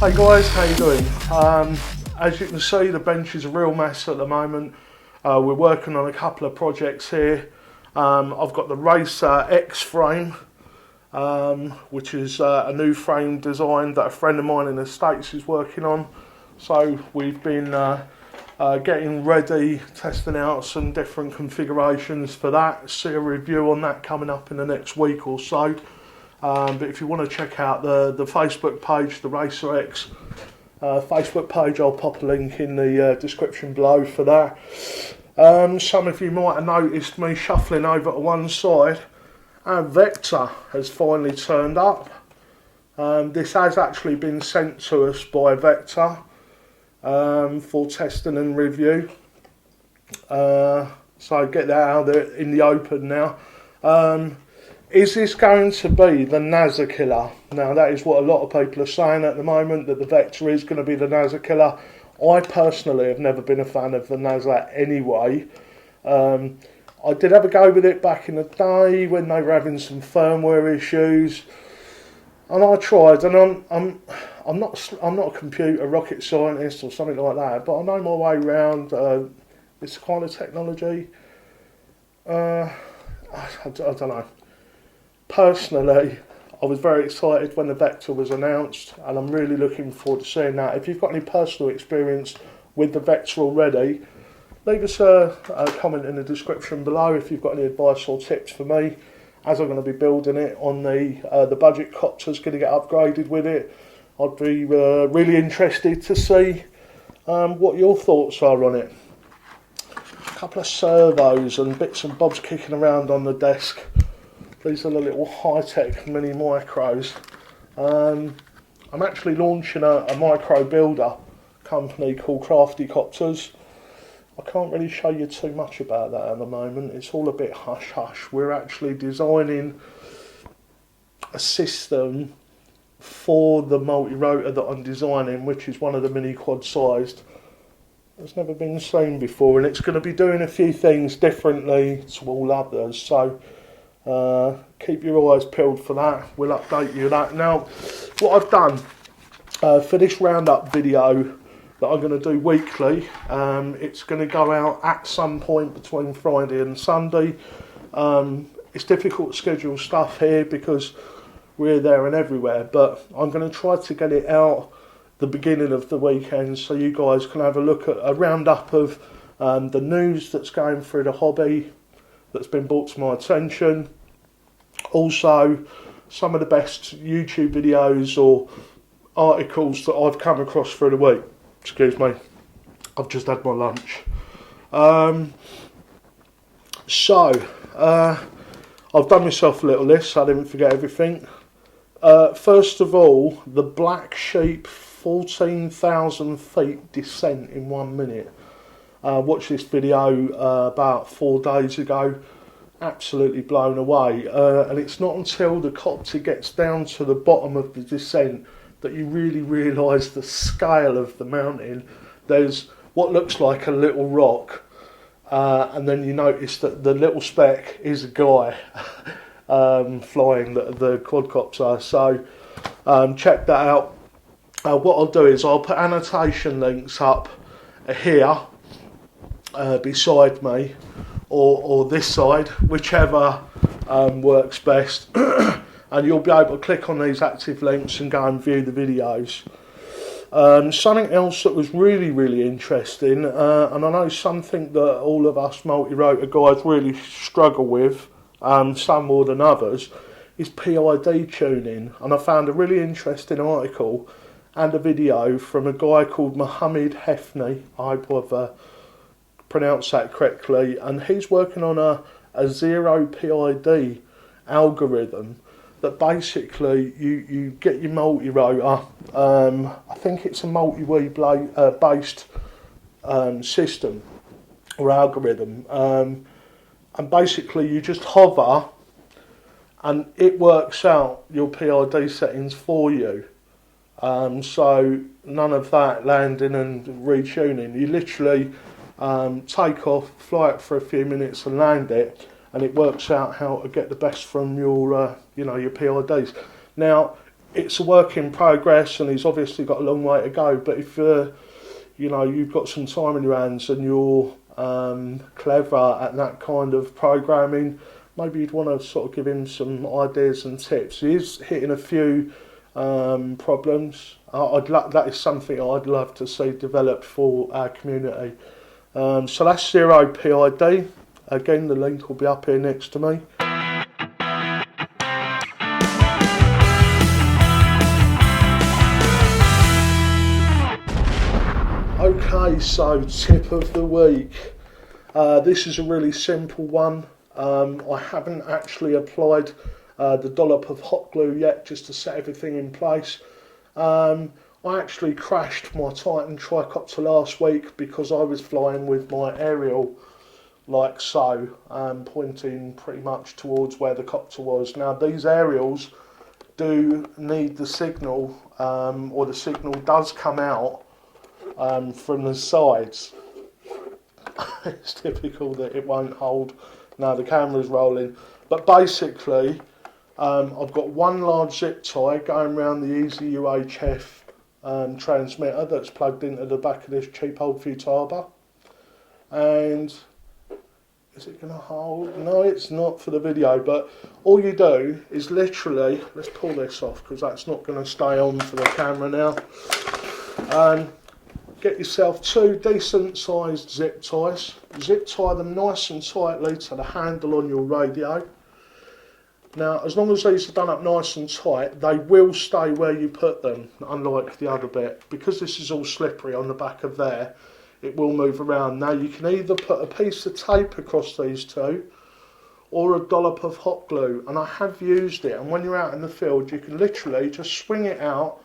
Hey guys, how you doing? As you can see, the bench is a real mess at the moment. We're working on a couple of projects here. I've got the Racer X frame, which is a new frame design that a friend of mine in the States is working on. So we've been getting ready, testing out some different configurations for that. See a review on that coming up in the next week or so. But if you want to check out the Facebook page, the Racer X Facebook page, I'll pop a link in the description below for that. Some of you might have noticed me shuffling over to one side. Our Vector has finally turned up. This has actually been sent to us by Vector for testing and review. So get that out there in the open now. Is this going to be the NASA killer? Now that is what a lot of people are saying at the moment, that the Vector is going to be the NASA killer. I personally have never been a fan of the NASA anyway. I did have a go with it back in the day when they were having some firmware issues, and I tried. And I'm not a computer rocket scientist or something like that, but I know my way around this kind of technology. I don't know. Personally, I was very excited when the Vector was announced, and I'm really looking forward to seeing that. If you've got any personal experience with the Vector already, leave us a comment in the description below if you've got any advice or tips for me, as I'm going to be building it on the budget copter's going to get upgraded with it. I'd be really interested to see what your thoughts are on it. A couple of servos and bits and bobs kicking around on the desk. These are the little high-tech mini micros. I'm actually launching a micro builder company called Crafty Copters. I can't really show you too much about that at the moment. It's all a bit hush-hush. We're actually designing a system for the multi-rotor that I'm designing, which is one of the mini quad-sized. It's never been seen before, and it's going to be doing a few things differently to all others. So keep your eyes peeled for that. We'll update you that. Now, what I've done for this roundup video that I'm going to do weekly, it's going to go out at some point between Friday and Sunday. It's difficult to schedule stuff here because we're there and everywhere, but I'm going to try to get it out the beginning of the weekend so you guys can have a look at a roundup of the news that's going through the hobby that's been brought to my attention. Also, some of the best YouTube videos or articles that I've come across through the week. Excuse me, I've just had my lunch. I've done myself a little list so I didn't forget everything. First of all, the Black Sheep 14,000 feet descent in 1 minute. Watched this video about 4 days ago, absolutely blown away, and it's not until the copter gets down to the bottom of the descent that you really realise the scale of the mountain. There's what looks like a little rock, and then you notice that the little speck is a guy flying the quadcopter. So check that out. What I'll do is I'll put annotation links up here beside me, or this side, whichever works best, and you'll be able to click on these active links and go and view the videos. Something else that was really interesting, and I know something that all of us multi-rotor guys really struggle with, some more than others, is PID tuning. And I found a really interesting article and a video from a guy called Mohammed Hefni. I hope I've pronounced that correctly, and he's working on a zero PID algorithm that basically you get your multi-rotor, I think it's a multi-wheel based system or algorithm, and basically you just hover and it works out your PID settings for you. So none of that landing and retuning. You literally take off, fly it for a few minutes and land it, and it works out how to get the best from your your PIDs. Now, it's a work in progress, and he's obviously got a long way to go. But if you know, you've got some time in your hands and you're clever at that kind of programming, maybe you'd want to sort of give him some ideas and tips. He is hitting a few problems. That is something I'd love to see developed for our community. So that's 0PID. Again, the link will be up here next to me. Okay, so tip of the week. This is a really simple one. I haven't actually applied the dollop of hot glue yet, just to set everything in place. I actually crashed my Titan tricopter last week because I was flying with my aerial like so, pointing pretty much towards where the copter was. Now these aerials do need the signal, or the signal does come out from the sides. It's typical that it won't hold. Now the camera's rolling, but basically I've got one large zip tie going around the Easy UHF transmitter that's plugged into the back of this cheap old Futaba. And is it going to hold? No, it's not for the video, but all you do is literally, let's pull this off because that's not going to stay on for the camera now. Get yourself two decent sized zip ties. Zip tie them nice and tightly to the handle on your radio. Now, as long as these are done up nice and tight, they will stay where you put them, unlike the other bit. Because this is all slippery on the back of there, it will move around. Now, you can either put a piece of tape across these two, or a dollop of hot glue. And I have used it, and when you're out in the field, you can literally just swing it out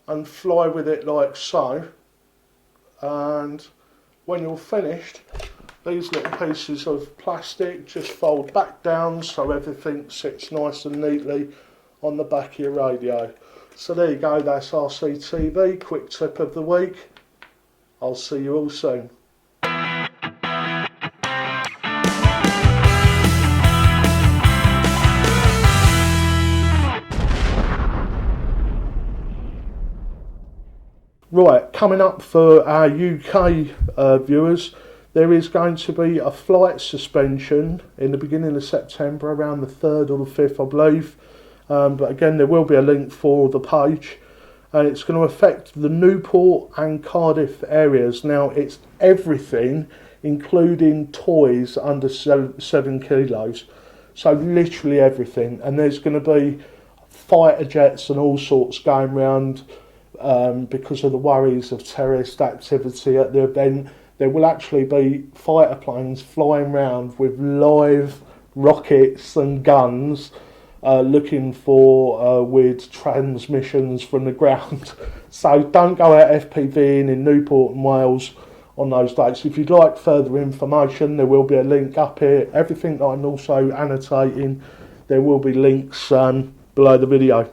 and fly with it like so. And when you're finished, these little pieces of plastic just fold back down so everything sits nice and neatly on the back of your radio. So there you go, that's RCTV, quick tip of the week. I'll see you all soon. Right, coming up for our UK viewers, there is going to be a flight suspension in the beginning of September, around the 3rd or the 5th, I believe. But again, there will be a link for the page. And it's going to affect the Newport and Cardiff areas. Now, it's everything, including toys under 7 kilos. So literally everything. And there's going to be fighter jets and all sorts going around because of the worries of terrorist activity at the event. There will actually be fighter planes flying around with live rockets and guns looking for weird transmissions from the ground. So don't go out FPVing in Newport and Wales on those dates. If you'd like further information, there will be a link up here. Everything that I'm also annotating, there will be links below the video.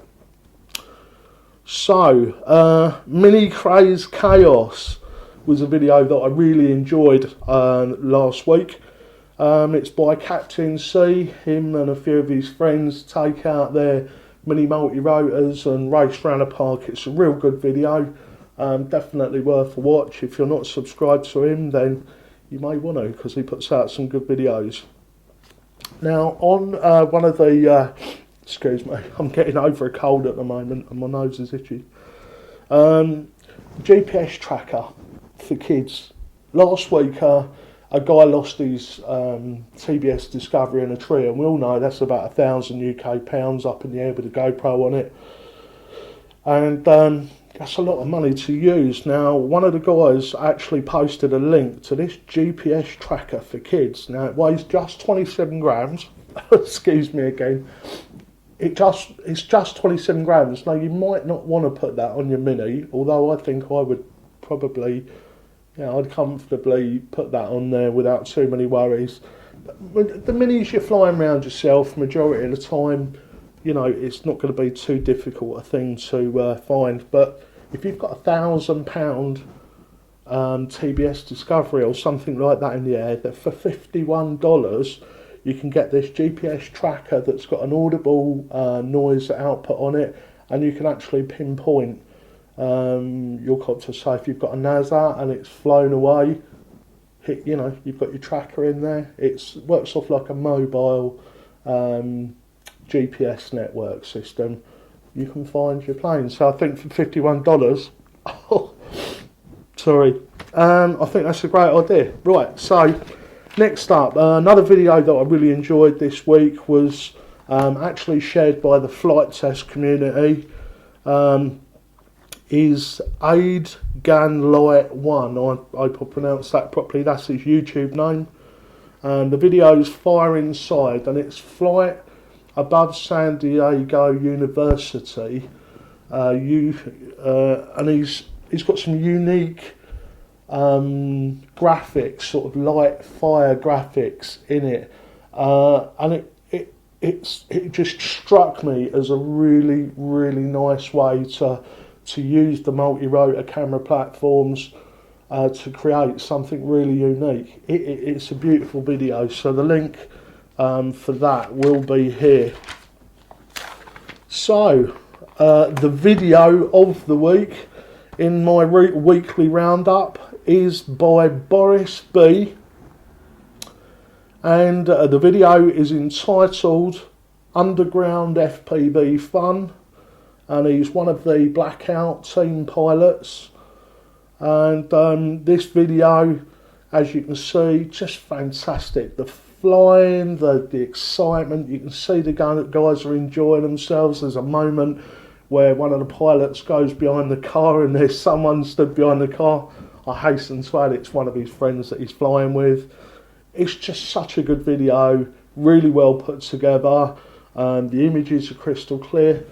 So, Mini Craze Chaos was a video that I really enjoyed last week. It's by Captain C. Him and a few of his friends take out their mini multi-rotors and race around a park. It's a real good video, definitely worth a watch. If you're not subscribed to him, then you may want to, because he puts out some good videos. Now, on one of the excuse me, I'm getting over a cold at the moment and my nose is itchy. GPS tracker for kids. Last week a guy lost his TBS Discovery in a tree, and we all know that's about £1,000 UK up in the air with a GoPro on it. And that's a lot of money to use. Now, one of the guys actually posted a link to this GPS tracker for kids. Now, it weighs just 27 grams. Excuse me again. It's just 27 grams. Now, you might not want to put that on your Mini, although I think I would probably, I'd comfortably put that on there without too many worries. But the Minis, you're flying around yourself majority of the time, it's not going to be too difficult a thing to find. But if you've got £1,000 TBS Discovery or something like that in the air, that for $51, you can get this GPS tracker that's got an audible noise output on it, and you can actually pinpoint your copter. So if you've got a NASA and it's flown away, you've got your tracker in there. It works off like a mobile GPS network system. You can find your plane. So I think for $51, sorry, I think that's a great idea. Right, so next up, another video that I really enjoyed this week was actually shared by the flight test community. Is Aid Gan Light 1. I hope I pronounced that properly. That's his YouTube name. The video is Fire Inside, and it's flight above San Diego University. And he's got some unique graphics, sort of light fire graphics in it, and it just struck me as a really, really nice way to use the multi-rotor camera platforms to create something really unique. It's a beautiful video, so the link for that will be here. So the video of the week in my weekly roundup is by Boris B, and the video is entitled Underground FPV Fun, and he's one of the Blackout team pilots. And this video, as you can see, just fantastic. The flying, the excitement, you can see the guys are enjoying themselves. There's a moment where one of the pilots goes behind the car and there's someone stood behind the car. I hasten to add, it's one of his friends that he's flying with. It's just such a good video, really well put together. The images are crystal clear.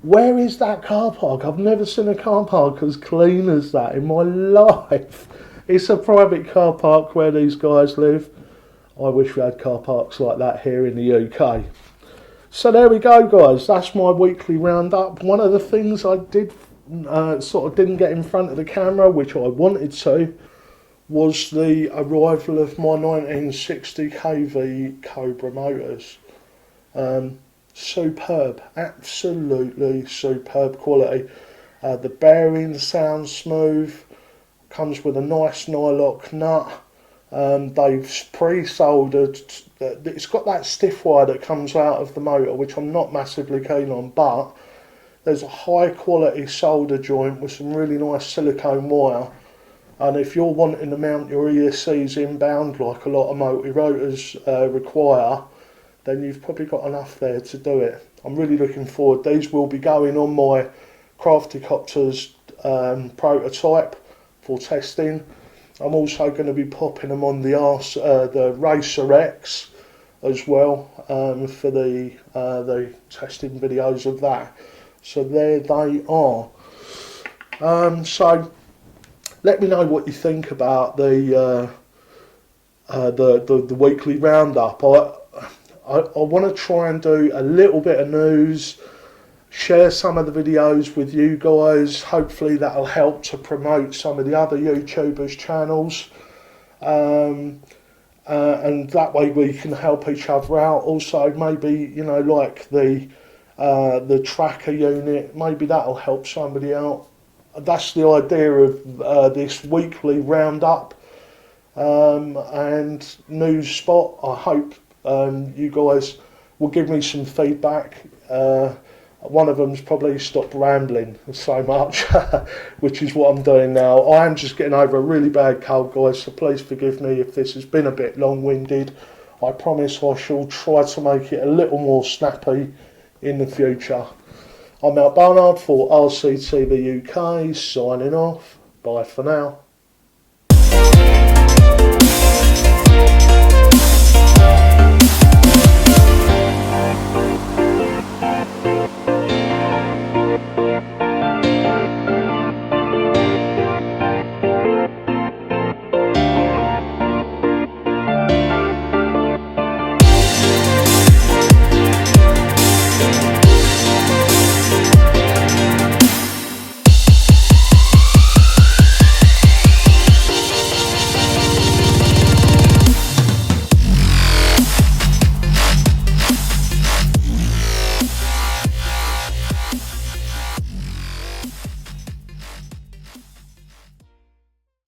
Where is that car park? I've never seen a car park as clean as that in my life. It's a private car park where these guys live. I wish we had car parks like that here in the UK. So there we go, guys. That's my weekly roundup. One of the things I did didn't get in front of the camera, which I wanted to, was the arrival of my 1960 kV Cobra motors. Superb, absolutely superb quality. The bearing sounds smooth, comes with a nice nylock nut. They've pre-soldered, it's got that stiff wire that comes out of the motor, which I'm not massively keen on, but there's a high quality solder joint with some really nice silicone wire. And if you're wanting to mount your ESCs inbound, like a lot of multi-rotors require, then you've probably got enough there to do it. I'm really looking forward. These will be going on my Craftycopters prototype for testing. I'm also going to be popping them on the Racer X as well for the testing videos of that. So there they are. So let me know what you think about the weekly roundup. I want to try and do a little bit of news, share some of the videos with you guys. Hopefully that'll help to promote some of the other YouTubers' channels, and that way we can help each other out. Also, maybe, like the tracker unit, maybe that'll help somebody out. That's the idea of this weekly roundup and news spot. I hope you guys will give me some feedback. One of them's probably stopped rambling so much, which is what I'm doing now. I am just getting over a really bad cold, guys, so please forgive me if this has been a bit long-winded. I promise I shall try to make it a little more snappy in the future. I'm Malc for RCTV UK, signing off. Bye for now.